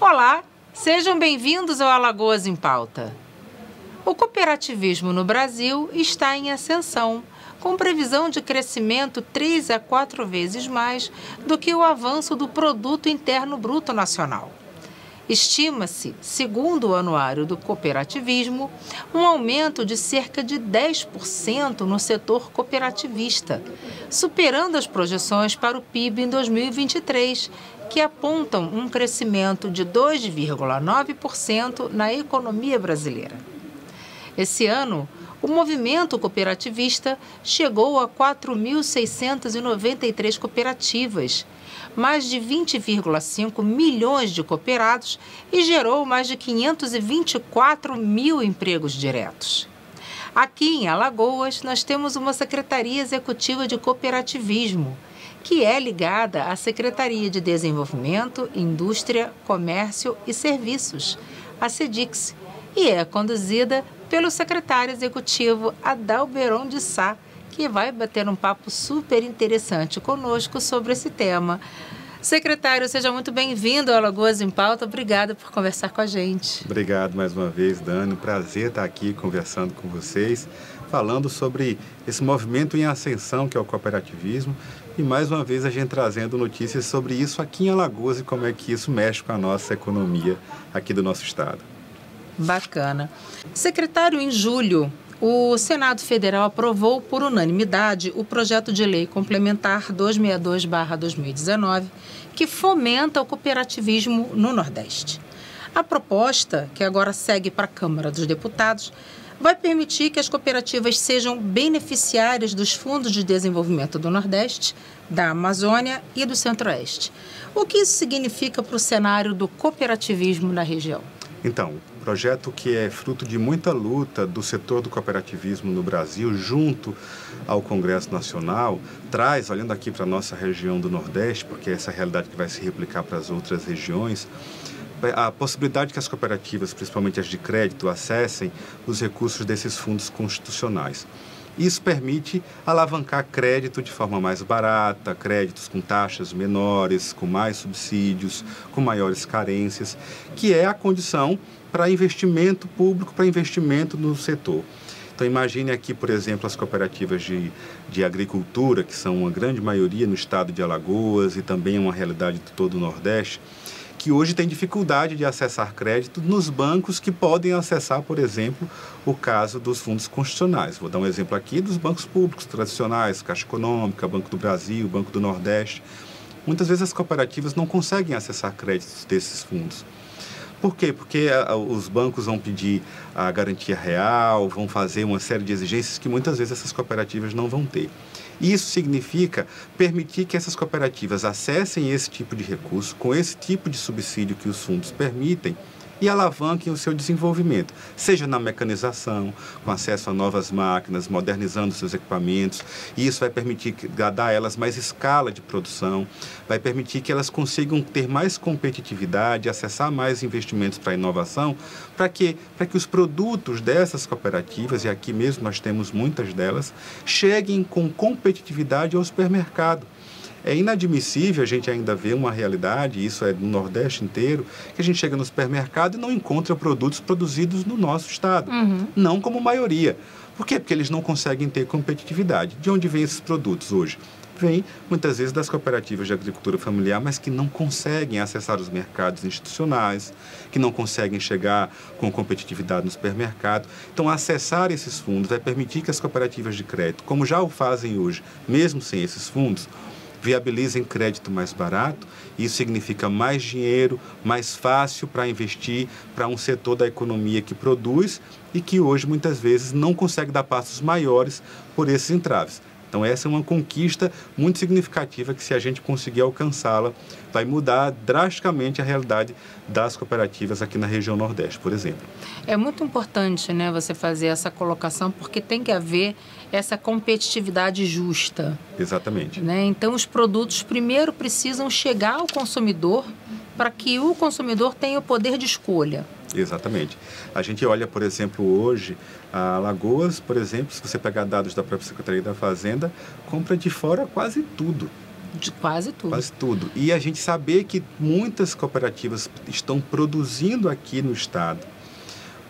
Olá, sejam bem-vindos ao Alagoas em Pauta. O cooperativismo no Brasil está em ascensão, com previsão de crescimento 3 a 4 vezes mais do que o avanço do Produto Interno Bruto Nacional. Estima-se, segundo o Anuário do Cooperativismo, um aumento de cerca de 10% no setor cooperativista, superando as projeções para o PIB em 2023, que apontam um crescimento de 2,9% na economia brasileira. Esse ano, o movimento cooperativista chegou a 4.693 cooperativas, mais de 20,5 milhões de cooperados e gerou mais de 524 mil empregos diretos. Aqui em Alagoas, nós temos uma Secretaria Executiva de Cooperativismo, que é ligada à Secretaria de Desenvolvimento, Indústria, Comércio e Serviços, a SEDICS, e é conduzida pelo secretário executivo Adalberon de Sá, que vai bater um papo super interessante conosco sobre esse tema. Secretário, seja muito bem-vindo ao Alagoas em Pauta. Obrigada por conversar com a gente. Obrigado mais uma vez, Dani. Um prazer estar aqui conversando com vocês, falando sobre esse movimento em ascensão que é o cooperativismo e mais uma vez a gente trazendo notícias sobre isso aqui em Alagoas e como é que isso mexe com a nossa economia aqui do nosso estado. Bacana. Secretário, em julho, o Senado Federal aprovou por unanimidade o projeto de lei complementar 262/2019, que fomenta o cooperativismo no Nordeste. A proposta, que agora segue para a Câmara dos Deputados, vai permitir que as cooperativas sejam beneficiárias dos fundos de desenvolvimento do Nordeste, da Amazônia e do Centro-Oeste. O que isso significa para o cenário do cooperativismo na região? Então, o projeto que é fruto de muita luta do setor do cooperativismo no Brasil, junto ao Congresso Nacional, traz, olhando aqui para a nossa região do Nordeste, porque essa é a realidade que vai se replicar para as outras regiões, a possibilidade que as cooperativas, principalmente as de crédito, acessem os recursos desses fundos constitucionais. Isso permite alavancar crédito de forma mais barata, créditos com taxas menores, com mais subsídios, com maiores carências, que é a condição para investimento público, para investimento no setor. Então, imagine aqui, por exemplo, as cooperativas de agricultura, que são uma grande maioria no estado de Alagoas e também uma realidade de todo o Nordeste, que hoje tem dificuldade de acessar crédito nos bancos que podem acessar, por exemplo, o caso dos fundos constitucionais. Vou dar um exemplo aqui dos bancos públicos tradicionais, Caixa Econômica, Banco do Brasil, Banco do Nordeste. Muitas vezes as cooperativas não conseguem acessar créditos desses fundos. Por quê? Porque os bancos vão pedir a garantia real, vão fazer uma série de exigências que muitas vezes essas cooperativas não vão ter. Isso significa permitir que essas cooperativas acessem esse tipo de recurso, com esse tipo de subsídio que os fundos permitem, e alavanquem o seu desenvolvimento, seja na mecanização, com acesso a novas máquinas, modernizando seus equipamentos. E isso vai permitir dar a elas mais escala de produção, vai permitir que elas consigam ter mais competitividade, acessar mais investimentos para a inovação, para que os produtos dessas cooperativas, e aqui mesmo nós temos muitas delas, cheguem com competitividade ao supermercado. É inadmissível a gente ainda ver uma realidade, isso é no Nordeste inteiro, que a gente chega no supermercado e não encontra produtos produzidos no nosso estado. Não como maioria. Por quê? Porque eles não conseguem ter competitividade. De onde vêm esses produtos hoje? Vêm, muitas vezes, das cooperativas de agricultura familiar, mas que não conseguem acessar os mercados institucionais, que não conseguem chegar com competitividade no supermercado. Então, acessar esses fundos vai permitir que as cooperativas de crédito, como já o fazem hoje, mesmo sem esses fundos, viabilizem crédito mais barato. Isso significa mais dinheiro, mais fácil para investir para um setor da economia que produz e que hoje muitas vezes não consegue dar passos maiores por esses entraves. Então essa é uma conquista muito significativa que, se a gente conseguir alcançá-la, vai mudar drasticamente a realidade das cooperativas aqui na região Nordeste, por exemplo. É muito importante, né, você fazer essa colocação, porque tem que haver essa competitividade justa. Exatamente. Né? Então os produtos primeiro precisam chegar ao consumidor para que o consumidor tenha o poder de escolha. Exatamente. A gente olha, por exemplo, hoje, a Alagoas, por exemplo, se você pegar dados da própria Secretaria da Fazenda, compra de fora quase tudo. De quase tudo. Quase tudo. E a gente saber que muitas cooperativas estão produzindo aqui no estado,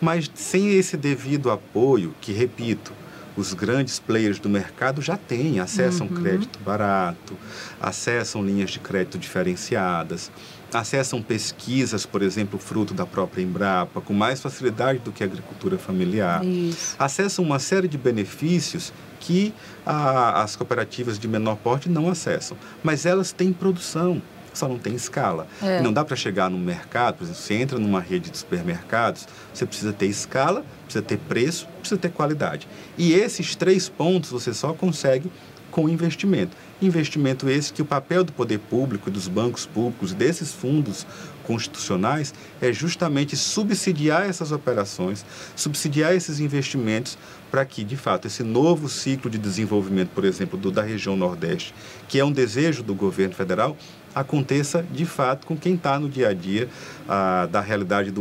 mas sem esse devido apoio, que, repito, os grandes players do mercado já têm, acessam crédito barato, acessam linhas de crédito diferenciadas, acessam pesquisas, por exemplo, fruto da própria Embrapa, com mais facilidade do que a agricultura familiar. Isso. Acessam uma série de benefícios que as cooperativas de menor porte não acessam. Mas elas têm produção, só não tem escala. E não dá para chegar no mercado, por exemplo, você entra numa rede de supermercados, você precisa ter escala, precisa ter preço, precisa ter qualidade. E esses 3 pontos você só consegue com investimento. Investimento esse que o papel do poder público, dos bancos públicos, desses fundos constitucionais, é justamente subsidiar essas operações, subsidiar esses investimentos para que, de fato, esse novo ciclo de desenvolvimento, por exemplo, da região Nordeste, que é um desejo do governo federal, aconteça, de fato, com quem está no dia a dia da realidade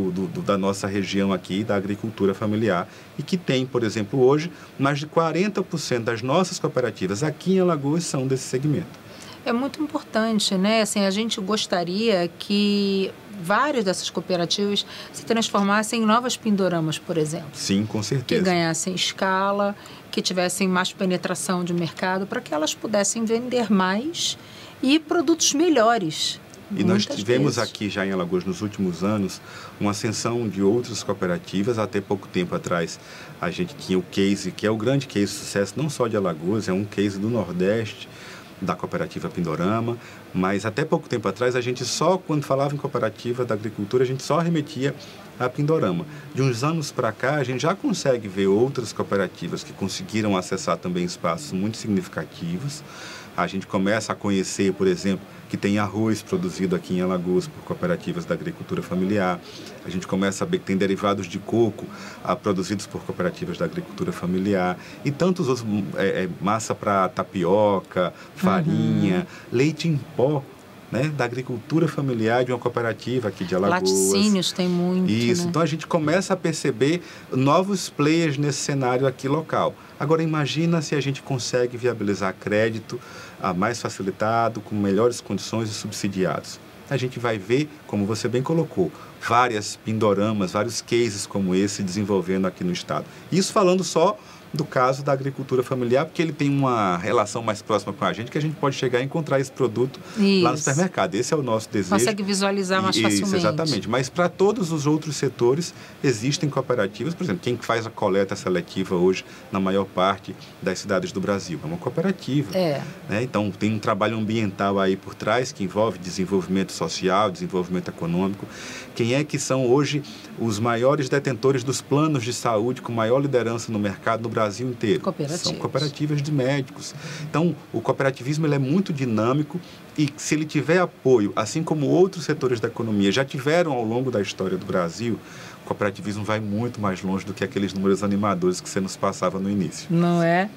da nossa região aqui, da agricultura familiar, e que tem, por exemplo, hoje, mais de 40% das nossas cooperativas aqui em Alagoas são desse segmento. É muito importante, né? Assim, a gente gostaria que várias dessas cooperativas se transformassem em novas Pindoramas, por exemplo. Sim, com certeza. Que ganhassem escala, que tivessem mais penetração de mercado, para que elas pudessem vender mais e produtos melhores. E nós tivemos aqui já em Alagoas, nos últimos anos, uma ascensão de outras cooperativas. Até pouco tempo atrás, a gente tinha o case, que é o grande case de sucesso, não só de Alagoas, é um case do Nordeste, da cooperativa Pindorama, mas até pouco tempo atrás, a gente só, quando falava em cooperativa da agricultura, a gente só remetia a Pindorama. De uns anos para cá, a gente já consegue ver outras cooperativas que conseguiram acessar também espaços muito significativos. A gente começa a conhecer, por exemplo, que tem arroz produzido aqui em Alagoas por cooperativas da agricultura familiar. A gente começa a saber que tem derivados de coco produzidos por cooperativas da agricultura familiar. E tantos outros, massa para tapioca, farinha, leite em pó, né, da agricultura familiar de uma cooperativa aqui de Alagoas. Laticínios tem muito, Isso, né? Então a gente começa a perceber novos players nesse cenário aqui local. Agora imagina se a gente consegue viabilizar crédito mais facilitado, com melhores condições e subsidiados. A gente vai ver, como você bem colocou, várias Pindoramas, vários cases como esse desenvolvendo aqui no estado. Isso falando só do caso da agricultura familiar, porque ele tem uma relação mais próxima com a gente, que a gente pode chegar a encontrar esse produto lá no supermercado. Esse é o nosso desejo. Consegue visualizar mais facilmente. Isso, exatamente. Mas para todos os outros setores, existem cooperativas. Por exemplo, quem faz a coleta seletiva hoje na maior parte das cidades do Brasil é uma cooperativa. Né? Então, tem um trabalho ambiental aí por trás, que envolve desenvolvimento social, desenvolvimento econômico. Quem é que são hoje os maiores detentores dos planos de saúde com maior liderança no mercado no Brasil inteiro? São cooperativas de médicos. Então, o cooperativismo ele é muito dinâmico e se ele tiver apoio, assim como outros setores da economia já tiveram ao longo da história do Brasil, o cooperativismo vai muito mais longe do que aqueles números animadores que você nos passava no início. Não é?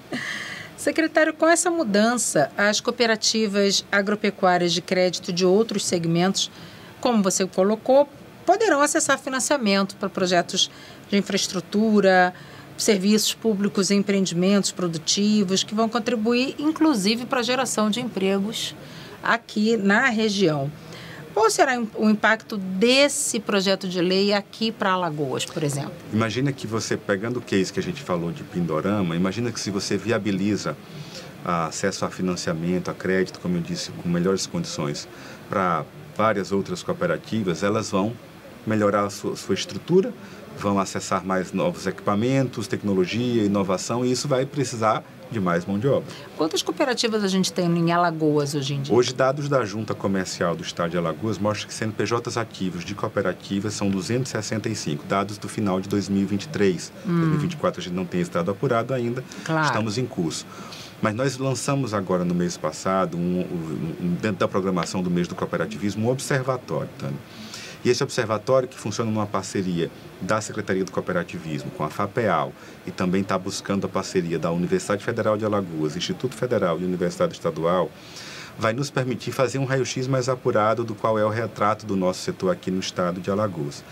Secretário, com essa mudança, as cooperativas agropecuárias de crédito de outros segmentos, como você colocou, poderão acessar financiamento para projetos de infraestrutura, serviços públicos e empreendimentos produtivos que vão contribuir, inclusive, para a geração de empregos aqui na região. Qual será o impacto desse projeto de lei aqui para Alagoas, por exemplo? Imagina que você, pegando o case que a gente falou de Pindorama, imagina que se você viabiliza acesso a financiamento, a crédito, como eu disse, com melhores condições para várias outras cooperativas, elas vão melhorar a sua estrutura, vão acessar mais novos equipamentos, tecnologia, inovação, e isso vai precisar de mais mão de obra. Quantas cooperativas a gente tem em Alagoas hoje em dia? Hoje, dados da Junta Comercial do Estado de Alagoas mostram que CNPJs ativos de cooperativas são 265, dados do final de 2023. 2024 a gente não tem esse dado apurado ainda, estamos em curso. Mas nós lançamos agora, no mês passado, dentro da programação do mês do cooperativismo, um observatório, Tânia. E esse observatório, que funciona numa parceria da Secretaria do Cooperativismo com a FAPEAL e também está buscando a parceria da Universidade Federal de Alagoas, Instituto Federal e Universidade Estadual, vai nos permitir fazer um raio-x mais apurado do qual é o retrato do nosso setor aqui no estado de Alagoas.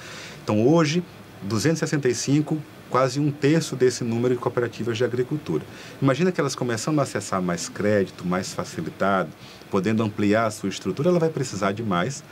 Então, hoje, 265 quase 1/3 desse número de cooperativas de agricultura. Imagina que elas começando a acessar mais crédito, mais facilitado, podendo ampliar a sua estrutura, ela vai precisar de mais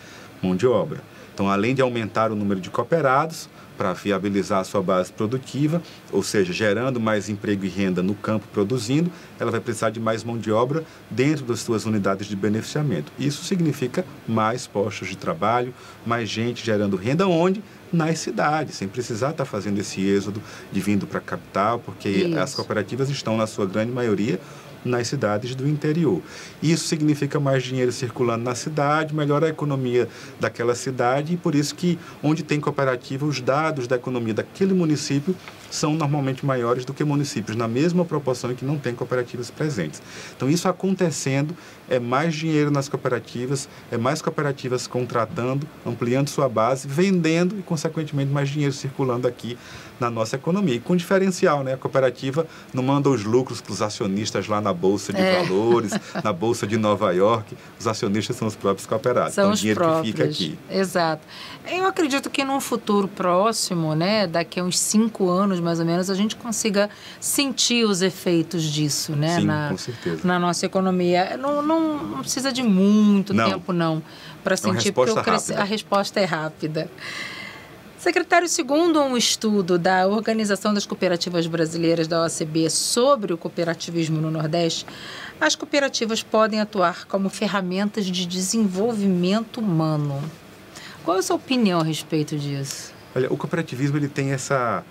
mão de obra. Então, além de aumentar o número de cooperados, para viabilizar a sua base produtiva, ou seja, gerando mais emprego e renda no campo produzindo, ela vai precisar de mais mão de obra dentro das suas unidades de beneficiamento. Isso significa mais postos de trabalho, mais gente gerando renda, onde? Nas cidades, sem precisar estar fazendo esse êxodo de vindo para a capital, porque as cooperativas estão, na sua grande maioria, nas cidades do interior. Isso significa mais dinheiro circulando na cidade, melhora a economia daquela cidade e por isso que onde tem cooperativa, os dados da economia daquele município são normalmente maiores do que municípios, na mesma proporção em que não tem cooperativas presentes. Então, isso acontecendo, é mais dinheiro nas cooperativas, é mais cooperativas contratando, ampliando sua base, vendendo e, consequentemente, mais dinheiro circulando aqui na nossa economia. E com diferencial, né? A cooperativa não manda os lucros para os acionistas lá na Bolsa de Valores, na Bolsa de Nova York. Os acionistas são os próprios cooperados. São então, os o dinheiro próprios. Que fica aqui. Exato. Eu acredito que num futuro próximo, né, daqui a uns 5 anos, mais ou menos, a gente consiga sentir os efeitos disso, né? Sim, com certeza. Na nossa economia. Não precisa de muito tempo, não, para sentir, porque a resposta é rápida. Secretário, segundo um estudo da Organização das Cooperativas Brasileiras, da OACB, sobre o cooperativismo no Nordeste, as cooperativas podem atuar como ferramentas de desenvolvimento humano. Qual é a sua opinião a respeito disso? Olha, o cooperativismo ele tem essa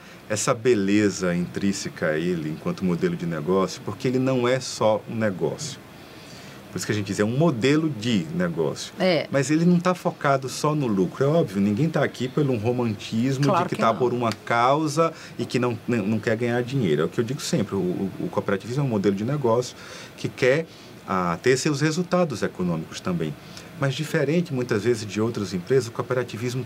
beleza intrínseca a ele enquanto modelo de negócio, porque ele não é só um negócio. Por isso que a gente diz, é um modelo de negócio. Mas ele não está focado só no lucro. É óbvio, ninguém está aqui pelo um romantismo de que está por uma causa e que não quer ganhar dinheiro. É o que eu digo sempre, o cooperativismo é um modelo de negócio que quer ter seus resultados econômicos também. Mas diferente, muitas vezes, de outras empresas, o cooperativismo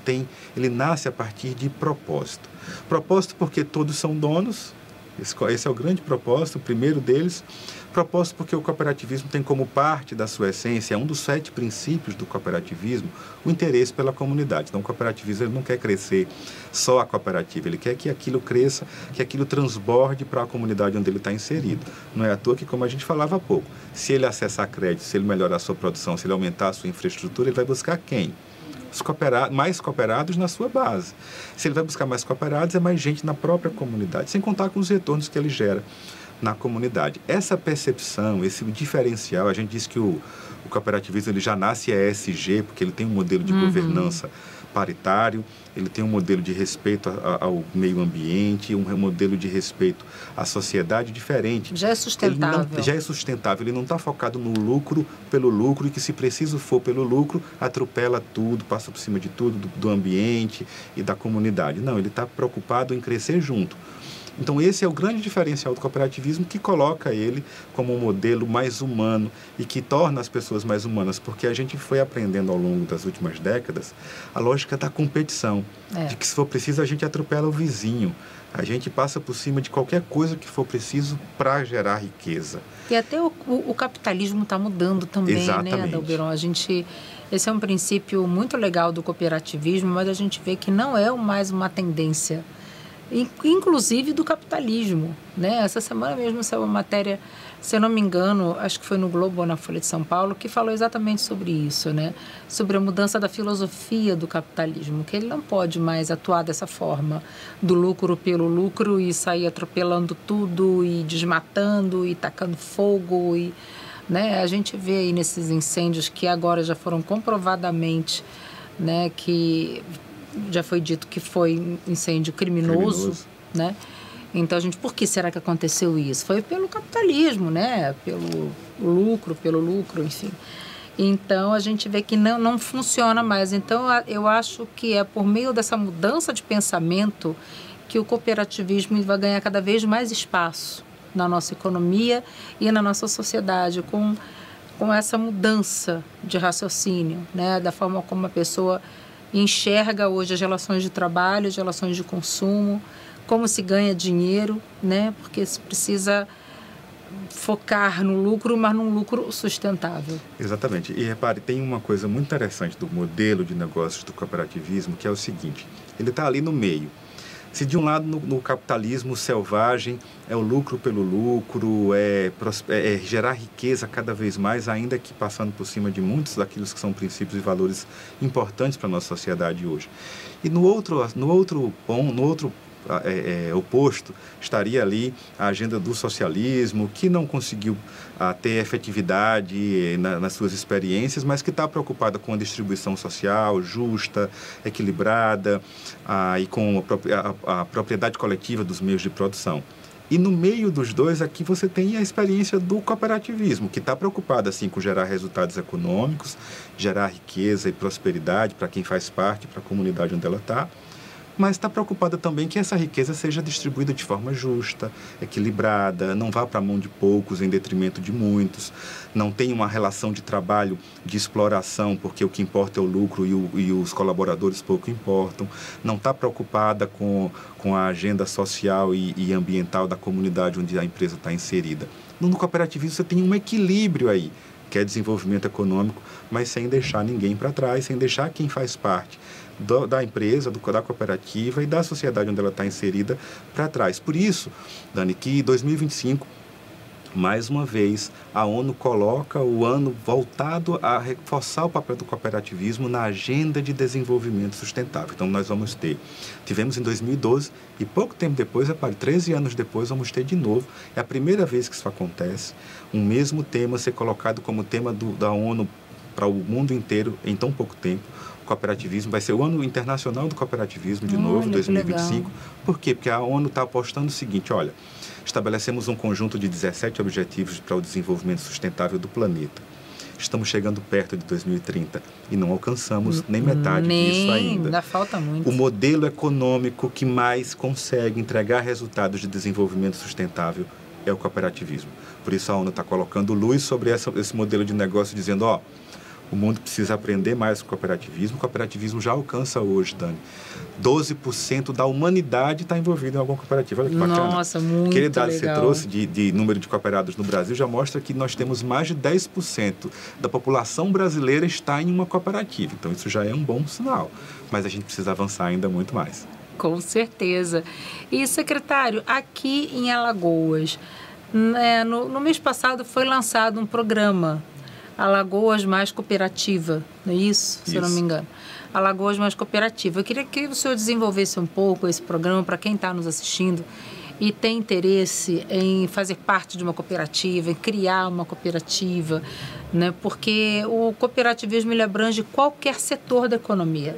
ele nasce a partir de propósito. Propósito porque todos são donos. Esse é o grande propósito, o primeiro deles. Propósito porque o cooperativismo tem como parte da sua essência, é um dos 7 princípios do cooperativismo, o interesse pela comunidade. Então, o cooperativismo ele não quer crescer só a cooperativa, ele quer que aquilo cresça, que aquilo transborde para a comunidade onde ele está inserido. Não é à toa que, como a gente falava há pouco, se ele acessar crédito, se ele melhorar a sua produção, se ele aumentar a sua infraestrutura, ele vai buscar quem? Mais cooperados na sua base. Se ele vai buscar mais cooperados, é mais gente na própria comunidade, sem contar com os retornos que ele gera na comunidade. Essa percepção, esse diferencial, a gente diz que o cooperativismo ele já nasce ESG, porque ele tem um modelo de governança paritário, ele tem um modelo de respeito ao meio ambiente, um modelo de respeito à sociedade diferente. Já é sustentável. Já é sustentável, ele não está focado no lucro pelo lucro e que se preciso for pelo lucro, atropela tudo, passa por cima de tudo, do ambiente e da comunidade. Não, ele está preocupado em crescer junto. Então, esse é o grande diferencial do cooperativismo que coloca ele como um modelo mais humano e que torna as pessoas mais humanas, porque a gente foi aprendendo ao longo das últimas décadas a lógica da competição, de que se for preciso a gente atropela o vizinho, a gente passa por cima de qualquer coisa que for preciso para gerar riqueza. E até o capitalismo está mudando também, exatamente, né, Adalberon? Esse é um princípio muito legal do cooperativismo, mas a gente vê que não é mais uma tendência, inclusive do capitalismo, né? Essa semana mesmo saiu uma matéria, se eu não me engano, acho que foi no Globo ou na Folha de São Paulo, que falou exatamente sobre isso, né? Sobre a mudança da filosofia do capitalismo, que ele não pode mais atuar dessa forma, do lucro pelo lucro e sair atropelando tudo e desmatando e tacando fogo e, né? A gente vê aí nesses incêndios que agora já foram comprovadamente, né, que já foi dito que foi incêndio criminoso, né? Então, por que será que aconteceu isso? Foi pelo capitalismo, né? Pelo lucro, enfim. Então, a gente vê que não funciona mais. Então, eu acho que é por meio dessa mudança de pensamento que o cooperativismo vai ganhar cada vez mais espaço na nossa economia e na nossa sociedade, com essa mudança de raciocínio, né? Da forma como a pessoa enxerga hoje as relações de trabalho, as relações de consumo, como se ganha dinheiro, né? Porque se precisa focar no lucro, mas num lucro sustentável. Exatamente. E repare, tem uma coisa muito interessante do modelo de negócios do cooperativismo, que é o seguinte, ele está ali no meio. Se de um lado no capitalismo selvagem é o lucro pelo lucro, é gerar riqueza cada vez mais, ainda que passando por cima de muitos daqueles que são princípios e valores importantes para a nossa sociedade hoje. E no outro oposto estaria ali a agenda do socialismo, que não conseguiu ter efetividade nas suas experiências, mas que está preocupada com a distribuição social justa, equilibrada e com a propriedade coletiva dos meios de produção. E no meio dos dois aqui você tem a experiência do cooperativismo, que está preocupado assim com gerar resultados econômicos, gerar riqueza e prosperidade para quem faz parte, para a comunidade onde ela está, mas está preocupada também que essa riqueza seja distribuída de forma justa, equilibrada, não vá para a mão de poucos em detrimento de muitos, não tem uma relação de trabalho de exploração, porque o que importa é o lucro e os colaboradores pouco importam, não está preocupada com a agenda social e ambiental da comunidade onde a empresa está inserida. No cooperativismo você tem um equilíbrio aí, que é desenvolvimento econômico, mas sem deixar ninguém para trás, sem deixar quem faz parte da empresa, da cooperativa e da sociedade onde ela está inserida para trás. Por isso, Dani, que em 2025, mais uma vez, a ONU coloca o ano voltado a reforçar o papel do cooperativismo na agenda de desenvolvimento sustentável. Então, nós tivemos em 2012 e pouco tempo depois, 13 anos depois, vamos ter de novo. É a primeira vez que isso acontece, um mesmo tema ser colocado como tema da ONU para o mundo inteiro em tão pouco tempo. O cooperativismo vai ser o ano internacional do cooperativismo de novo, 2025. Por quê? Porque a ONU está apostando o seguinte, olha, estabelecemos um conjunto de 17 objetivos para o desenvolvimento sustentável do planeta. Estamos chegando perto de 2030 e não alcançamos nem metade disso ainda. Ainda falta muito. O modelo econômico que mais consegue entregar resultados de desenvolvimento sustentável é o cooperativismo. Por isso a ONU está colocando luz sobre esse modelo de negócio, dizendo, o mundo precisa aprender mais com o cooperativismo. O cooperativismo já alcança hoje, Dani, 12% da humanidade está envolvida em alguma cooperativa. Olha que bacana. Nossa, muito Aquele dado que legal. você trouxe de número de cooperados no Brasil já mostra que nós temos mais de 10% da população brasileira está em uma cooperativa. Então, isso já é um bom sinal. Mas a gente precisa avançar ainda muito mais. Com certeza. E, secretário, aqui em Alagoas, no mês passado foi lançado um programa, Alagoas Mais Cooperativa, não é isso? Se eu não me engano. Alagoas Mais Cooperativa. Eu queria que o senhor desenvolvesse um pouco esse programa para quem está nos assistindo e tem interesse em fazer parte de uma cooperativa, em criar uma cooperativa, né? Porque o cooperativismo ele abrange qualquer setor da economia.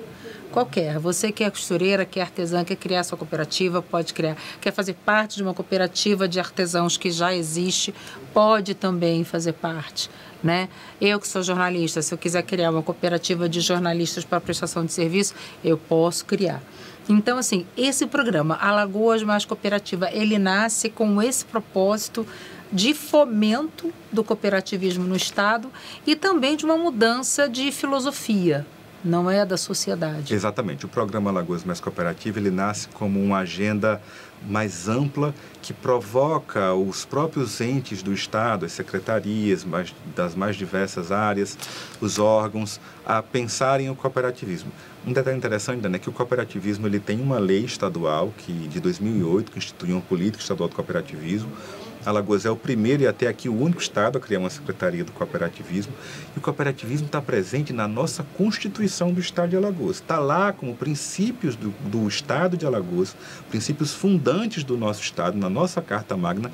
Qualquer. Você que é costureira, que é artesã, quer criar sua cooperativa, pode criar. Quer fazer parte de uma cooperativa de artesãos que já existe, pode também fazer parte, né? Eu que sou jornalista, se eu quiser criar uma cooperativa de jornalistas para prestação de serviço, eu posso criar. Então, assim, esse programa, Alagoas Mais Cooperativa, ele nasce com esse propósito de fomento do cooperativismo no Estado e também de uma mudança de filosofia. Não é da sociedade. Exatamente. O programa Alagoas Mais Cooperativa, ele nasce como uma agenda mais ampla que provoca os próprios entes do Estado, as secretarias das mais diversas áreas, os órgãos, a pensarem o cooperativismo. Um detalhe interessante, Dani, é que o cooperativismo ele tem uma lei estadual de 2008 que instituiu uma política estadual do cooperativismo. Alagoas é o primeiro e até aqui o único estado a criar uma secretaria do cooperativismo. E o cooperativismo está presente na nossa Constituição do Estado de Alagoas. Está lá como princípios do Estado de Alagoas, princípios fundantes do nosso Estado, na nossa Carta Magna,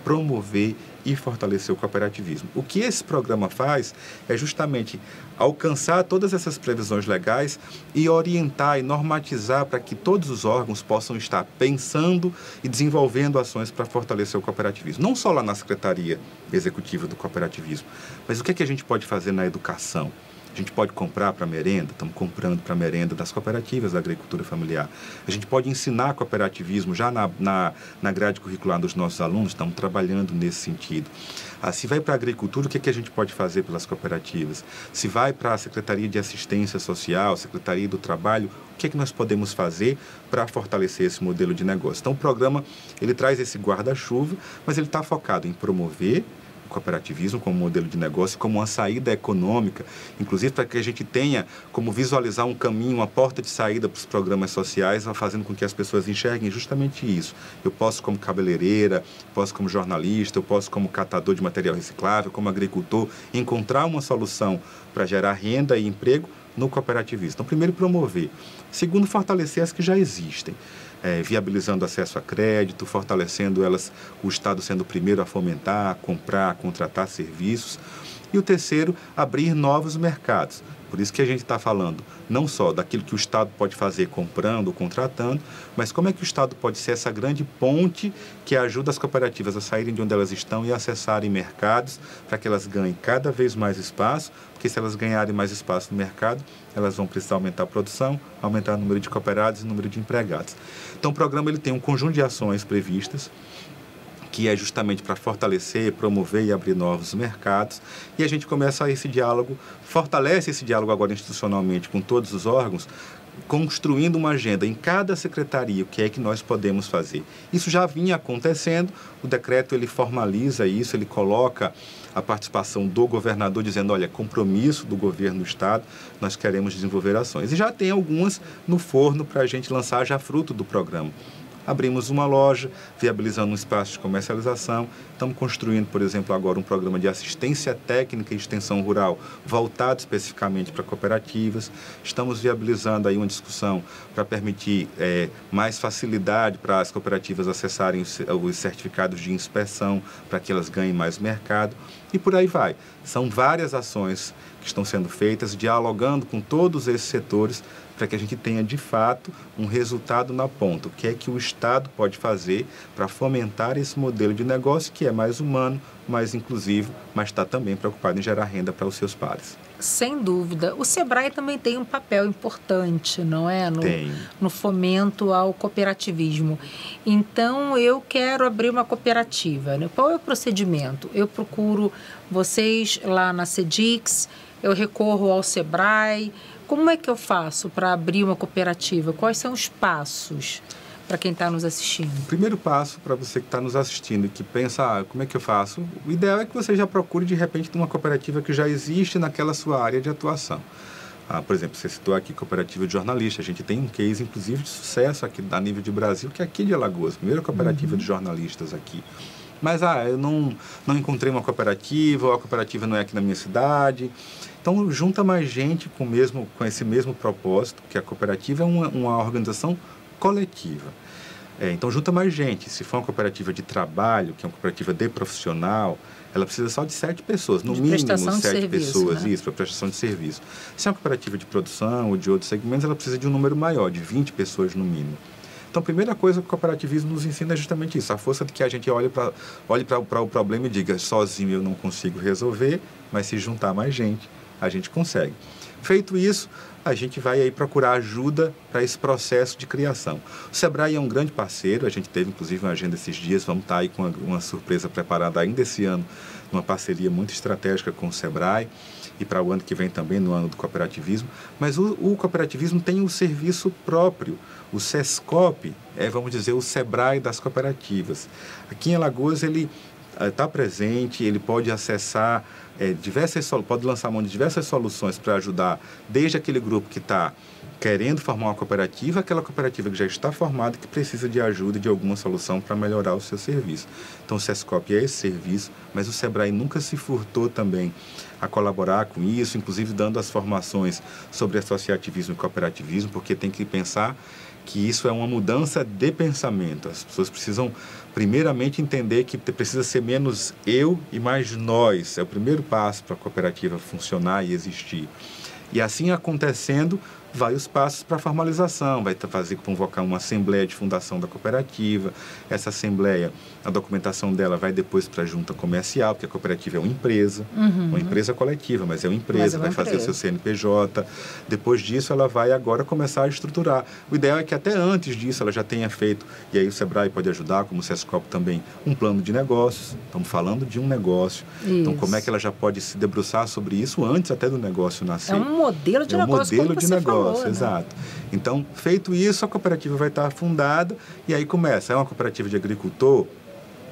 promover e fortalecer o cooperativismo. O que esse programa faz é justamente alcançar todas essas previsões legais e orientar e normatizar para que todos os órgãos possam estar pensando e desenvolvendo ações para fortalecer o cooperativismo. Não só lá na Secretaria Executiva do Cooperativismo, mas o que a gente pode fazer na educação? A gente pode comprar para merenda, estamos comprando para merenda das cooperativas da agricultura familiar. A gente pode ensinar cooperativismo já na grade curricular dos nossos alunos, estamos trabalhando nesse sentido. Se vai para a agricultura, o que a gente pode fazer pelas cooperativas? Se vai para a Secretaria de Assistência Social, Secretaria do Trabalho, o que nós podemos fazer para fortalecer esse modelo de negócio? Então, o programa ele traz esse guarda-chuva, mas ele está focado em promover cooperativismo como modelo de negócio, como uma saída econômica, inclusive para que a gente tenha como visualizar um caminho, uma porta de saída para os programas sociais, fazendo com que as pessoas enxerguem justamente isso. Eu posso como cabeleireira, posso como jornalista, eu posso como catador de material reciclável, como agricultor, encontrar uma solução para gerar renda e emprego no cooperativismo. Então, primeiro, promover. Segundo, fortalecer as que já existem. Viabilizando acesso a crédito, fortalecendo elas, o Estado sendo o primeiro a fomentar, a comprar, a contratar serviços. E o terceiro, abrir novos mercados. Por isso que a gente está falando não só daquilo que o Estado pode fazer comprando, contratando, mas como é que o Estado pode ser essa grande ponte que ajuda as cooperativas a saírem de onde elas estão e acessarem mercados para que elas ganhem cada vez mais espaço, porque se elas ganharem mais espaço no mercado, elas vão precisar aumentar a produção, aumentar o número de cooperados e o número de empregados. Então o programa ele tem um conjunto de ações previstas, que é justamente para fortalecer, promover e abrir novos mercados. E a gente começa esse diálogo, fortalece esse diálogo agora institucionalmente com todos os órgãos, construindo uma agenda em cada secretaria, o que é que nós podemos fazer. Isso já vinha acontecendo, o decreto ele formaliza isso, ele coloca a participação do governador dizendo, olha, compromisso do governo do Estado, nós queremos desenvolver ações. E já tem algumas no forno para a gente lançar já fruto do programa. Abrimos uma loja, viabilizando um espaço de comercialização. Estamos construindo, por exemplo, agora um programa de assistência técnica e extensão rural voltado especificamente para cooperativas. Estamos viabilizando aí uma discussão para permitir mais facilidade para as cooperativas acessarem os certificados de inspeção, para que elas ganhem mais mercado. E por aí vai. São várias ações que estão sendo feitas, dialogando com todos esses setores, para que a gente tenha, de fato, um resultado na ponta. O que é que o Estado pode fazer para fomentar esse modelo de negócio que é mais humano, mais inclusivo, mas está também preocupado em gerar renda para os seus pares. Sem dúvida. O SEBRAE também tem um papel importante, não é? No fomento ao cooperativismo. Então, eu quero abrir uma cooperativa, né? Qual é o procedimento? Eu procuro vocês lá na CEDIX, eu recorro ao SEBRAE. Como é que eu faço para abrir uma cooperativa? Quais são os passos para quem está nos assistindo? O primeiro passo para você que está nos assistindo e que pensa, como é que eu faço? O ideal é que você já procure, de repente, uma cooperativa que já existe naquela sua área de atuação. Por exemplo, você citou aqui cooperativa de jornalistas. A gente tem um case, inclusive, de sucesso aqui a nível de Brasil, que é aqui de Alagoas, a primeira cooperativa de jornalistas aqui. Mas, eu não encontrei uma cooperativa, ou a cooperativa não é aqui na minha cidade. Então, junta mais gente com esse mesmo propósito, que a cooperativa é uma organização coletiva. Então, junta mais gente. Se for uma cooperativa de trabalho, que é uma cooperativa de profissional, ela precisa só de 7 pessoas, no mínimo 7 pessoas, isso, para prestação de serviço. Se é uma cooperativa de produção ou de outros segmentos, ela precisa de um número maior, de 20 pessoas no mínimo. Então, a primeira coisa que o cooperativismo nos ensina é justamente isso, a força de que a gente olhe para o problema e diga, sozinho eu não consigo resolver, mas se juntar mais gente, a gente consegue. Feito isso, a gente vai aí procurar ajuda para esse processo de criação. O SEBRAE é um grande parceiro, a gente teve inclusive uma agenda esses dias, vamos estar aí com uma surpresa preparada ainda esse ano, uma parceria muito estratégica com o SEBRAE e para o ano que vem também, no ano do cooperativismo. Mas o cooperativismo tem um serviço próprio. O SESCOP vamos dizer, o SEBRAE das cooperativas. Aqui em Alagoas ele está presente, ele pode acessar pode lançar mão de diversas soluções para ajudar, desde aquele grupo que está querendo formar uma cooperativa, aquela cooperativa que já está formada, que precisa de ajuda de alguma solução para melhorar o seu serviço. Então, o SESCOP é esse serviço, mas o SEBRAE nunca se furtou também a colaborar com isso, inclusive dando as formações sobre associativismo e cooperativismo, porque tem que pensar que isso é uma mudança de pensamento. As pessoas precisam, primeiramente, entender que precisa ser menos eu e mais nós. É o primeiro passo para a cooperativa funcionar e existir. E assim acontecendo, vai os passos para a formalização, vai convocar uma assembleia de fundação da cooperativa. Essa assembleia, a documentação dela vai depois para a junta comercial, porque a cooperativa é uma empresa coletiva, mas é uma empresa, vai fazer o seu CNPJ. Depois disso, ela vai agora começar a estruturar. O ideal é que até antes disso ela já tenha feito, e aí o SEBRAE pode ajudar, como o SESCOP também, um plano de negócios. Estamos falando de um negócio. Isso. Então, como é que ela já pode se debruçar sobre isso antes até do negócio nascer? É um modelo de negócio, como você falou. Exato. Então, feito isso, a cooperativa vai estar fundada e aí começa. É uma cooperativa de agricultor?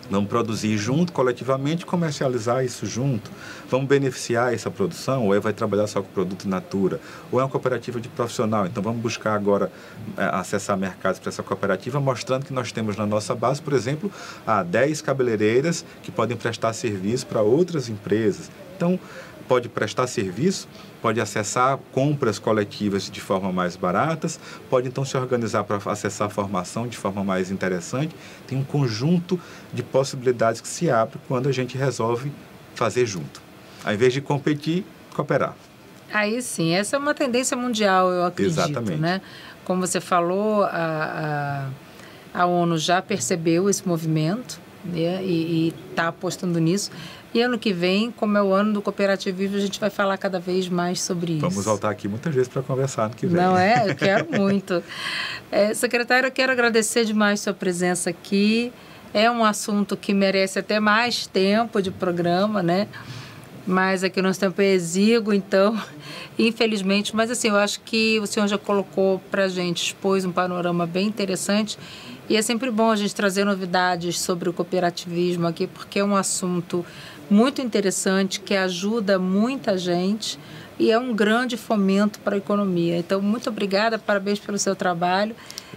Vamos produzir junto, coletivamente, comercializar isso junto. Vamos beneficiar essa produção, ou vai trabalhar só com produto in natura, ou é uma cooperativa de profissional. Então, vamos buscar agora acessar mercados para essa cooperativa, mostrando que nós temos na nossa base, por exemplo, 10 cabeleireiras que podem prestar serviço para outras empresas. Então, pode prestar serviço, pode acessar compras coletivas de forma mais baratas, pode então se organizar para acessar a formação de forma mais interessante. Tem um conjunto de possibilidades que se abre quando a gente resolve fazer junto. Ao invés de competir, cooperar. Aí sim, essa é uma tendência mundial, eu acredito. Exatamente. Né? Como você falou, a ONU já percebeu esse movimento, né? E está apostando nisso. E ano que vem, como é o ano do cooperativismo, a gente vai falar cada vez mais sobre isso. Vamos voltar aqui muitas vezes para conversar ano que vem. Não é? Eu quero muito. Secretário, eu quero agradecer demais sua presença aqui. É um assunto que merece até mais tempo de programa, né? Mas aqui o nosso tempo é exíguo, então, infelizmente. Mas assim, eu acho que o senhor já colocou para a gente, expôs um panorama bem interessante. E é sempre bom a gente trazer novidades sobre o cooperativismo aqui, porque é um assunto muito interessante, que ajuda muita gente e é um grande fomento para a economia. Então, muito obrigada, parabéns pelo seu trabalho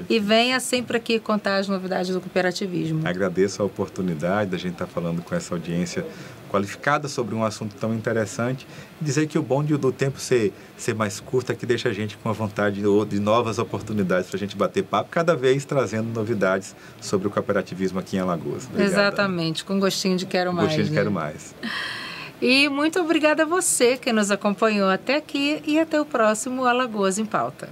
e venha sempre aqui contar as novidades do cooperativismo. Agradeço a oportunidade da gente estar falando com essa audiência qualificada sobre um assunto tão interessante. Dizer que o bom do tempo ser mais curto é que deixa a gente com a vontade de novas oportunidades para a gente bater papo, cada vez trazendo novidades sobre o cooperativismo aqui em Alagoas. Obrigada. Exatamente, com gostinho de quero mais. Gostinho de né? quero mais. E muito obrigada a você que nos acompanhou até aqui e até o próximo Alagoas em Pauta.